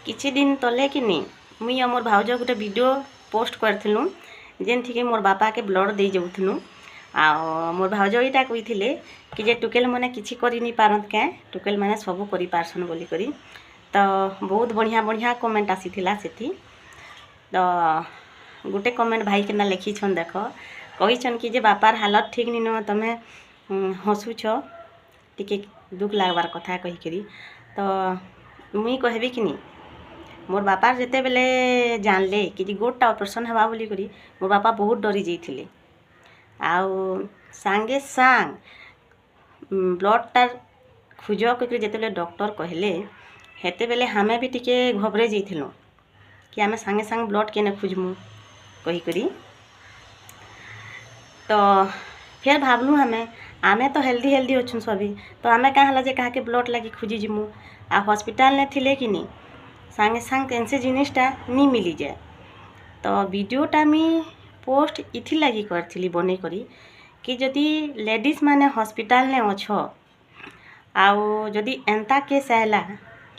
किछि दिन तले कि नहीं मुई और मोर भाउज गोटे वीडियो पोस्ट करथिलु जेनथिके मोर बापा के ब्लड दे जाउथनु आ मोर भाउज इटा कहिथिले कि जे टुकेल माने किछि करि नि पारत के टुकेल माने सब करि पारसन बोली करी तो बहुत बढ़िया बढ़िया कमेंट आसीथिला सेठी तो गोटे कमेंट भाई केना लिखी छन देख कहिछन कि जे बापार हालत ठीक नि न तमे हसुछ टिके दुख लागबार कथा कहि करी तो मुई कहबी कि नहीं मोर बापार जेते बेले जानले कि गोटा ऑपरेशन हवा बोली करी मोर बापा बहुत डरी जाइथिले आउ सांगे सांग ब्लड टार खोज कर जेते डॉक्टर कहले हेते बेले हमें भी टिके घबरे जाइथिलु कि आमे सांगे सांग ब्लड केने खोजमु कही करी तो फिर भावलु आमे तो हेल्दी हेल्दी अच्छु सभी तो आमे कहाँ हला जे कहा के ब्लड लगी खोजी जिमु आ हॉस्पिटल ने थिले कि नहीं सांगे सांग कैंसे जिनिसटा नहीं मिली जाए तो वीडियोटा मुई पोस्ट इथि लगी करथिली बने करी कि जदि लेडीज माने हॉस्पिटल ने अछ आउ जदि एंता केस आला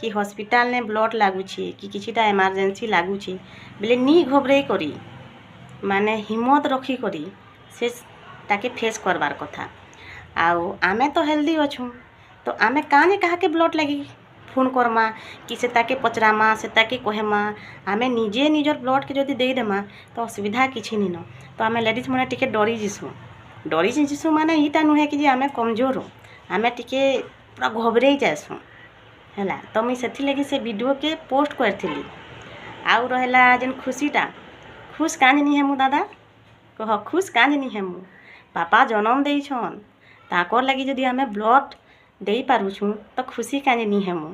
कि हॉस्पिटल ने ब्लड लागुछि कि किछिटा इमरजेंसी लागुछि बेले नी घबरे करी माने हिम्मत रखी करी से ताके फेस करबार कथा आउ आमे तो हेल्दी अछु तो आमे काने कहा के ब्लड लगी फोन करमा कि से ताके पचरामा से ताके कहेमा आमे निजे निजर ब्लड के जदि दे देमा तो असुविधा किछि नि न तो आमे लेडीज माने टिके डरी जिसु माने इटा नुहे कि जे आमे कमजोर आमे टिके पूरा घबरे जासु हैला तो मुई सेथि लगी से वीडियो के पोस्ट करथिली आउ रहला जेन खुशीटा खुश कांज नि हेमु दादा कह खुश कांज नि हेमु पापा जन्म देइछन ताकर लगी जदि आमे ब्लड दे पारुछु तो खुशी कांज नि हेमु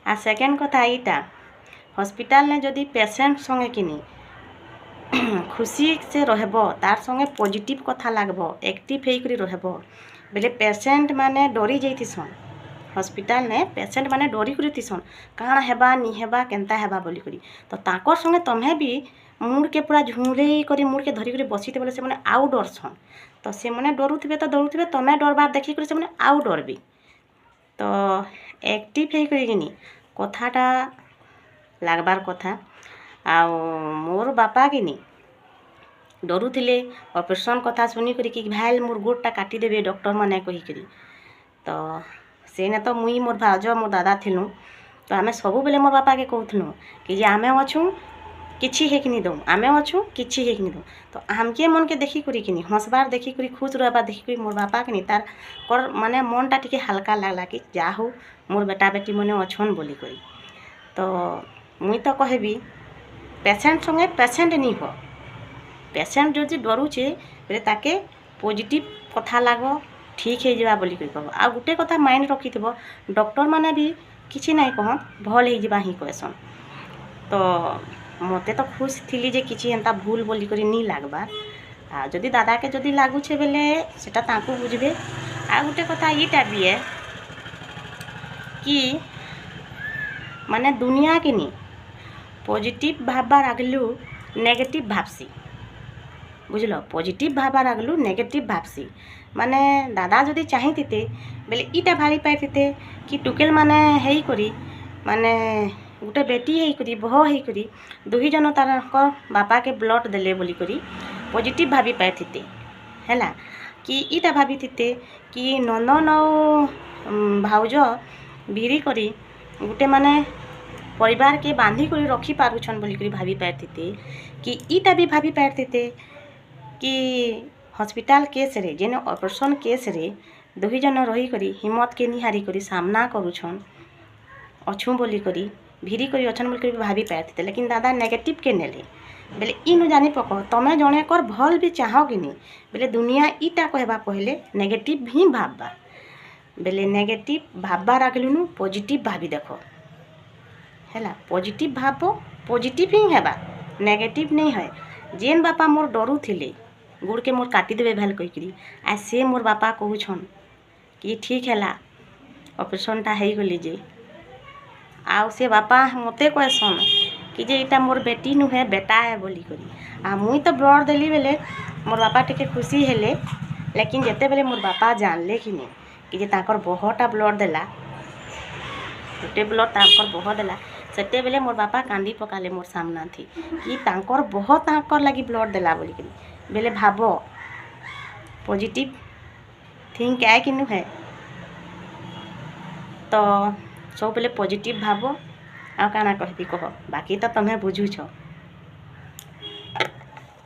आ सेकेंड कथा इटा हॉस्पिटल ने जदि पेशेंट संगे किनी खुशी से रहबो तार संगे पॉजिटिव कथा लागबो एक्टिव हेई करी रहबो बेले पेशेंट माने डरी जाइथिसन हॉस्पिटल ने पेशेंट माने डरी करी थिसन काना हेबा नि हेबा केनता हेबा बोली करी तो ताकर संगे तम्हे भी मुड़ के पूरा झुंडे करी मुड़ के धरी करी बसीते बोले से माने आउ डरसन तो से माने डरुथिबे तमे डरबार देखि करी से माने आउ डरबी तो एक्टिव हेई करी किनी कथाटा लागबार कथा आ मोर बापा किनी डरुथिले ऑपरेशन कथा सुनी करी कि भाई मोर गोड़टा काटी देबे डॉक्टर माने कही करी तो से ने तो मुई मोर भाज मोर दादा थिलु तो आमे सबु बेले मोर बापा के कहथनु कि जे आमे अछु किछि हे किनी दो आमे अछु किछि हे किनी दो तो हमके मन के देखि करी किनी हंसबार देखि करी खुश रहबार देखि करी मोर बापा किनी तार कर माने मनटा टिके हल्का लागला कि जा हो मोर बेटा बेटी मने अछन बोली करी तो मुई तो कहबी पेशेंट संगे पेशेंट नहीं हो पेशेंट जो डरुचे बेले ताके पॉजिटिव कथा लागो ठीक है जावा बोली कह आ गोटे कथा माइंड रखी थो डॉक्टर माने भी किछि नहीं कह भल हो जावा ही कहसन तो मते तो खुश थी जे किछि एंता भूल बोली करी नी लागबार आ जदि दादा के जदि लागुछे बेले सेटा ताकू बुझबे आ गोटे कथा इटा भी है कि माने दुनिया के नी पॉजिटिव भाबार आगलू नेगेटिव भाबसी बुझल पॉजिटिव भाबार आगलू नेगेटिव भाबसी माने दादा जदि चाहिते बेले इटा भारी पाइते कि टुकेल माने हेई करी माने गोटे बेटी हेई करी बह हेई करी दुही जन तार बापा के ब्लड देले बोली करी पॉजिटिव भाबी पाइते हैला कि इटा भाभी थिते कि नंदन भाउज बिरी करी गोटे माने परिवार के बांधी करी रखी पारुछन बोली करी भाभी पाइते कि इटा भी भाभी पाइते कि हॉस्पिटल केस रे जेने ऑपरेशन केस रे दुही जन रही करी हिम्मत के निहारी करी सामना करुछन अछु बोली करी भिरी करी अछन बोली करी भाभी पाइते लेकिन दादा नेगेटिव के नेले बेले इनु जानी पक तमे जने कर भल भी चाहो कि नहीं बेले दुनिया इटा कहबा पहले नेगेटिव ही भाबबा बेले नेगेटिव भाबबार आगलुनु पॉजिटिव भाभी देखो हैला पॉजिटिव भाबो पॉजिटिव ही हेबा नेगेटिव नहीं है जेन बापा मोर डरू थिले गुड़ के मोर काटी देबे भेल कहीकरी आ से मोर बापा कहूछन कि ठीक हैला ऑपरेशनटा हेई गली जे आ से बापा मते कहसन कि जे इटा मोर बेटी नुहे बेटा है बोली करी आ मुई तो ब्लड देली बेले मोर बापा टिके खुशी हेले लेकिन जेते बेले मोर बापा जानले कि नहीं कि जे ताकर बहटा ब्लड देला गोटे ब्लड ताकर बह देला ସେତେବେଳେ ମୋର୍ ବାପା କାନ୍ଦି ପକାଲେ ମୋର୍ ସାମ୍ନା थी कि तांकर बहुत तांकर लगी ब्लड देला बोली बेले भाब पॉजिटिव थिंक है कि नुहे तो सब बेले पॉजिटिव भाब आ काना कहबी कह बाकी तो तुम्हें बुझुछ